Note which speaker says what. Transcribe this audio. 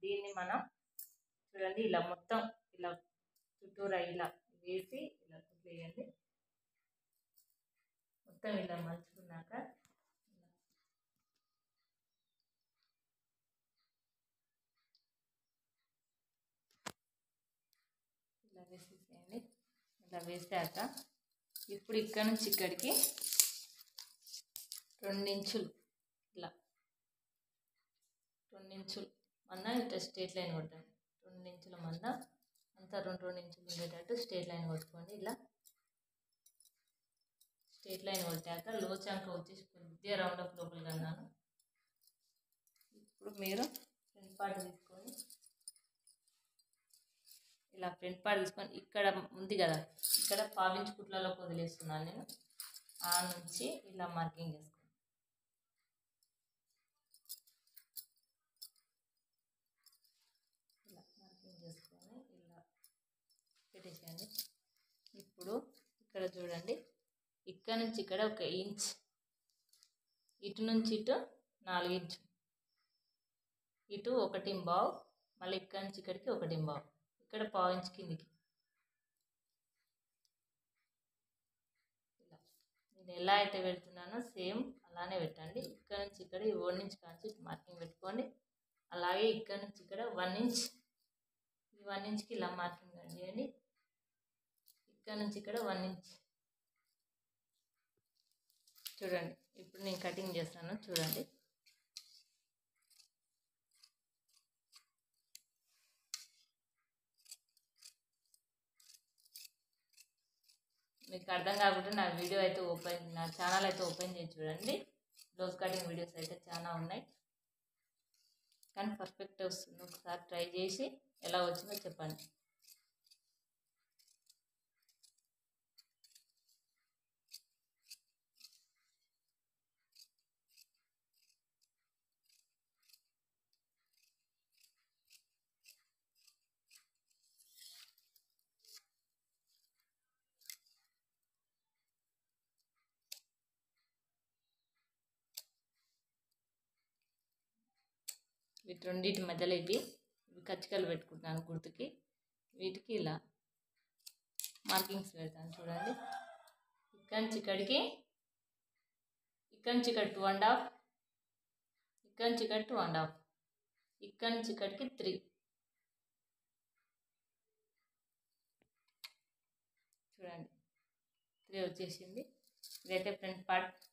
Speaker 1: దీన్ని మనం చూడండి ఇలా మొత్తం ఇలా చుట్టూరా ఇలా వేసి ఇలా కుట్టేయండి. మొత్తం ఇలా మలుచుకున్నాక ఇలా వేసేసేయండి. ఇలా వేసాక ఇప్పుడు ఇక్కడ నుంచి ఇక్కడికి 2 ఇంచులు ఇలా 2 ఇంచులు మంద ఇట్లా స్ట్రేట్ లైన్ కొట్టండి. 2 ఇంచుల మంద అంతా 2 ఇంచులు ఉండేటట్టు స్ట్రేట్ లైన్ కొట్టుకోండి. ఇలా స్ట్రేట్ లైన్ కొట్టాక లో చంక వచ్చేసి కొద్దిగా రౌండ్ అప్ లోపలికి అన్నాను. ఇప్పుడు మీరు ఫ్రంట్ పార్ట్ తీసుకొని ఇలా ఫ్రంట్ పార్ట్ తీసుకొని ఇక్కడ ఉంది కదా, ఇక్కడ 1/2 ఇంచ్ కుట్లలోకి వదిలేస్తున్నాను నేను. ఆ నుంచి ఇలా మార్కింగ్ చేసుకోండి. ఇలా మార్కింగ్ చేసుకొని ఇలా పెట్టేసేయండి. ఇప్పుడు ఇక్కడ చూడండి, ఇక్కడ నుంచి ఇక్కడ 1 ఇంచ్, ఇటు నుంచి ఇటు 4 ఇంచు, ఇటు 1.25, మళ్ళీ ఇక్కడ నుంచి ఇక్కడికి 1.25, ఇక్కడ 1/2 ఇంచ్ కిందికి. ఇలా నేను ఎలా అయితే పెడుతున్నానో సేమ్ అలానే పెట్టండి. ఇక్కడ నుంచి ఇక్కడ 1 ఇంచ్ కాంచి మార్కింగ్ పెట్టుకోండి. అలాగే ఇక్కడ నుంచి ఇక్కడ 1 ఇంచ్, ఈ 1 ఇంచ్కి ఇలా మార్కింగ్ చేయండి. ఇక్కడ నుంచి ఇక్కడ 1 ఇంచ్ చూడండి. ఇప్పుడు నేను కటింగ్ చేస్తాను చూడండి. మీకు అర్థం కాకుండా నా వీడియో అయితే నా ఛానల్ అయితే ఓపెన్ చేసి చూడండి. బ్లౌజ్ కటింగ్ వీడియోస్ అయితే చాలా ఉన్నాయి, కానీ పర్ఫెక్ట్ వస్తుంది. ఒకసారి ట్రై చేసి ఎలా వచ్చిందో చెప్పండి. వీటి రెండింటి మధ్యలో ఇవి కచ్చికలు పెట్టుకుంటాను గుర్తుకి. వీటికి ఇలా మార్కింగ్స్ పెడతాను చూడండి. ఇక్కడ నుంచి ఇక్కడికి, ఇక్కడ నుంచి ఇక్కడ 2.5, ఇక్కడ నుంచి ఇక్కడ 2.5, ఇక్కడ నుంచి ఇక్కడికి 3 చూడండి. 3 వచ్చేసింది. ఇదైతే ఫ్రంట్ పార్ట్.